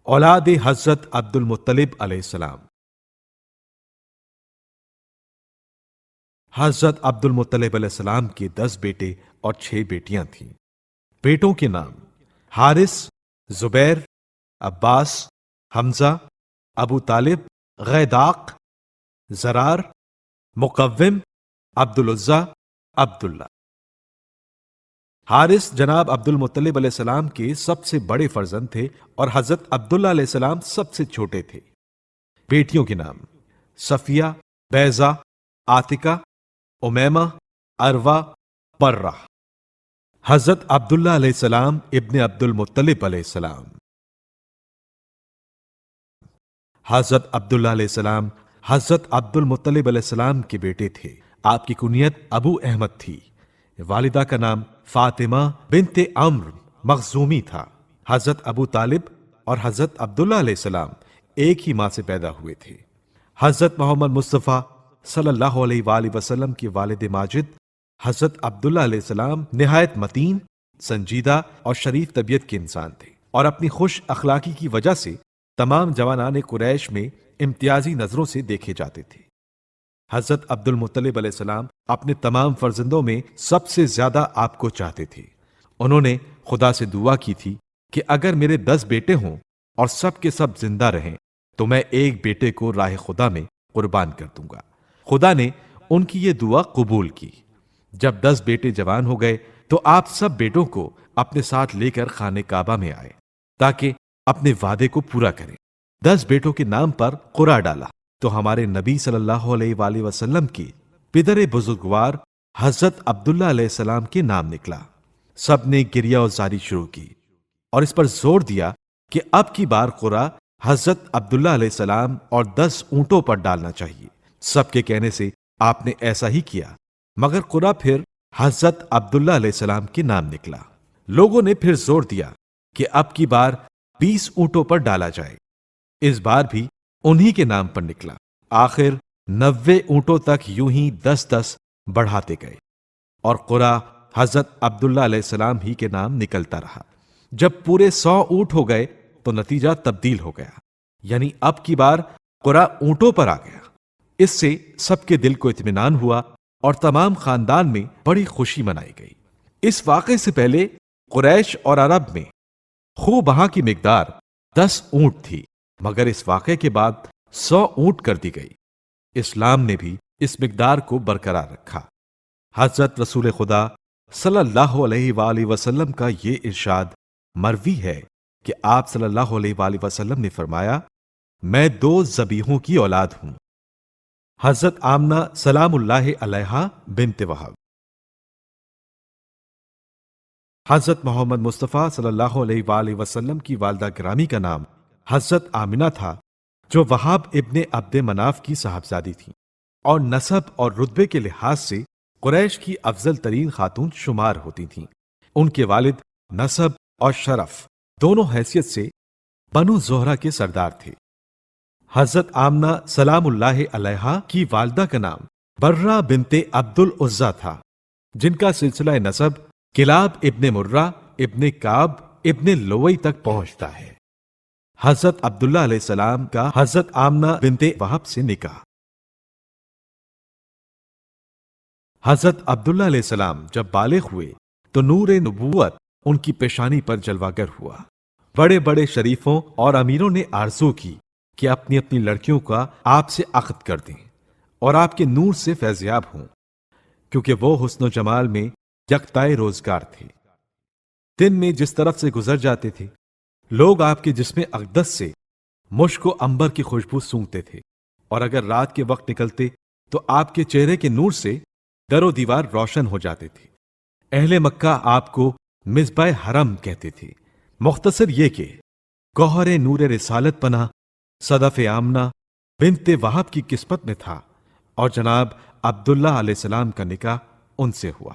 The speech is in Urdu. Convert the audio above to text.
اولاد حضرت عبد المطلب علیہ السلام۔ حضرت عبد المطلب علیہ السلام کے 10 بیٹے اور 6 بیٹیاں تھیں۔ بیٹوں کے نام حارث، زبیر، عباس، حمزہ، ابو طالب، غیداق، زرار، مقوم، عبد العزیٰ، عبداللہ۔ حارث جناب عبد المطلب علیہ السلام کے سب سے بڑے فرزند تھے اور حضرت عبداللہ علیہ السلام سب سے چھوٹے تھے۔ بیٹیوں کے نام صفیہ، بیضہ، عاتکہ، امیمہ، عروہ، پرہ۔ حضرت عبداللہ علیہ السلام ابن عبد المطلب علیہ السلام۔ حضرت عبداللہ علیہ السلام حضرت عبد المطلب علیہ السلام کے بیٹے تھے۔ آپ کی کنیت ابو احمد تھی۔ والدہ کا نام فاطمہ بنت عمرو مخزومی تھا۔ حضرت ابو طالب اور حضرت عبداللہ علیہ السلام ایک ہی ماں سے پیدا ہوئے تھے۔ حضرت محمد مصطفیٰ صلی اللہ علیہ وآلہ وسلم کے والد ماجد حضرت عبداللہ علیہ السلام نہایت متین، سنجیدہ اور شریف طبیعت کے انسان تھے، اور اپنی خوش اخلاقی کی وجہ سے تمام جوانان قریش میں امتیازی نظروں سے دیکھے جاتے تھے۔ حضرت عبد المطلب علیہ السلام اپنے تمام فرزندوں میں سب سے زیادہ آپ کو چاہتے تھے۔ انہوں نے خدا سے دعا کی تھی کہ اگر میرے 10 بیٹے ہوں اور سب کے سب زندہ رہیں تو میں ایک بیٹے کو راہ خدا میں قربان کر دوں گا۔ خدا نے ان کی یہ دعا قبول کی۔ جب 10 بیٹے جوان ہو گئے تو آپ سب بیٹوں کو اپنے ساتھ لے کر خانہ کعبہ میں آئے تاکہ اپنے وعدے کو پورا کریں۔ 10 بیٹوں کے نام پر قرعہ ڈالا تو ہمارے نبی صلی اللہ علیہ وآلہ وسلم کی پدر بزرگوار حضرت عبداللہ علیہ السلام کے نام نکلا۔ سب نے گریہ و زاری شروع کی اور اس پر زور دیا کہ اب کی بار قرعہ حضرت عبداللہ علیہ السلام اور 10 اونٹوں پر ڈالنا چاہیے۔ سب کے کہنے سے آپ نے ایسا ہی کیا، مگر قرعہ پھر حضرت عبداللہ علیہ السلام کے نام نکلا۔ لوگوں نے پھر زور دیا کہ اب کی بار 20 اونٹوں پر ڈالا جائے۔ اس بار بھی انہی کے نام پر نکلا۔ آخر 90 اونٹوں تک یوں ہی 10-10 بڑھاتے گئے اور قرعہ حضرت عبداللہ علیہ السلام ہی کے نام نکلتا رہا۔ جب پورے 100 اونٹ ہو گئے تو نتیجہ تبدیل ہو گیا، یعنی اب کی بار قرعہ اونٹوں پر آ گیا۔ اس سے سب کے دل کو اطمینان ہوا اور تمام خاندان میں بڑی خوشی منائی گئی۔ اس واقعے سے پہلے قریش اور عرب میں خوب بہا کی مقدار 10 اونٹ تھی، مگر اس واقعے کے بعد 100 اونٹ کر دی گئی۔ اسلام نے بھی اس مقدار کو برقرار رکھا۔ حضرت رسول خدا صلی اللہ علیہ وآلہ وسلم کا یہ ارشاد مروی ہے کہ آپ صلی اللہ علیہ وآلہ وسلم نے فرمایا، میں 2 ذبیحوں کی اولاد ہوں۔ حضرت آمنہ سلام اللہ علیہا بنت وہب۔ حضرت محمد مصطفیٰ صلی اللہ علیہ وآلہ وسلم کی والدہ گرامی کا نام حضرت آمنہ تھا، جو وہاب ابن عبد مناف کی صاحبزادی تھی اور نسب اور رتبے کے لحاظ سے قریش کی افضل ترین خاتون شمار ہوتی تھیں۔ ان کے والد نسب اور شرف دونوں حیثیت سے بنو زہرہ کے سردار تھے۔ حضرت آمنہ سلام اللہ علیہا کی والدہ کا نام برہ بنت عبد العزیٰ تھا، جن کا سلسلہ نسب کلاب ابن مرہ ابن کعب ابن لوئی تک پہنچتا ہے۔ حضرت عبداللہ علیہ السلام کا حضرت آمنہ بنت وہب سے نکاح۔ حضرت عبداللہ علیہ السلام جب بالغ ہوئے تو نور نبوت ان کی پیشانی پر جلوہ گر ہوا۔ بڑے بڑے شریفوں اور امیروں نے آرزو کی کہ اپنی اپنی لڑکیوں کا آپ سے عقد کر دیں اور آپ کے نور سے فیضیاب ہوں، کیونکہ وہ حسن و جمال میں یکتائے روزگار تھے۔ دن میں جس طرف سے گزر جاتے تھے لوگ آپ کے جسم اقدس سے مشک و عنبر کی خوشبو سونگتے تھے، اور اگر رات کے وقت نکلتے تو آپ کے چہرے کے نور سے در و دیوار روشن ہو جاتے تھے۔ اہل مکہ آپ کو مصباح حرم کہتے تھے۔ مختصر یہ کہ گوہر نور رسالت پناہ صدف آمنہ بنت وہب کی قسمت میں تھا، اور جناب عبداللہ علیہ السلام کا نکاح ان سے ہوا۔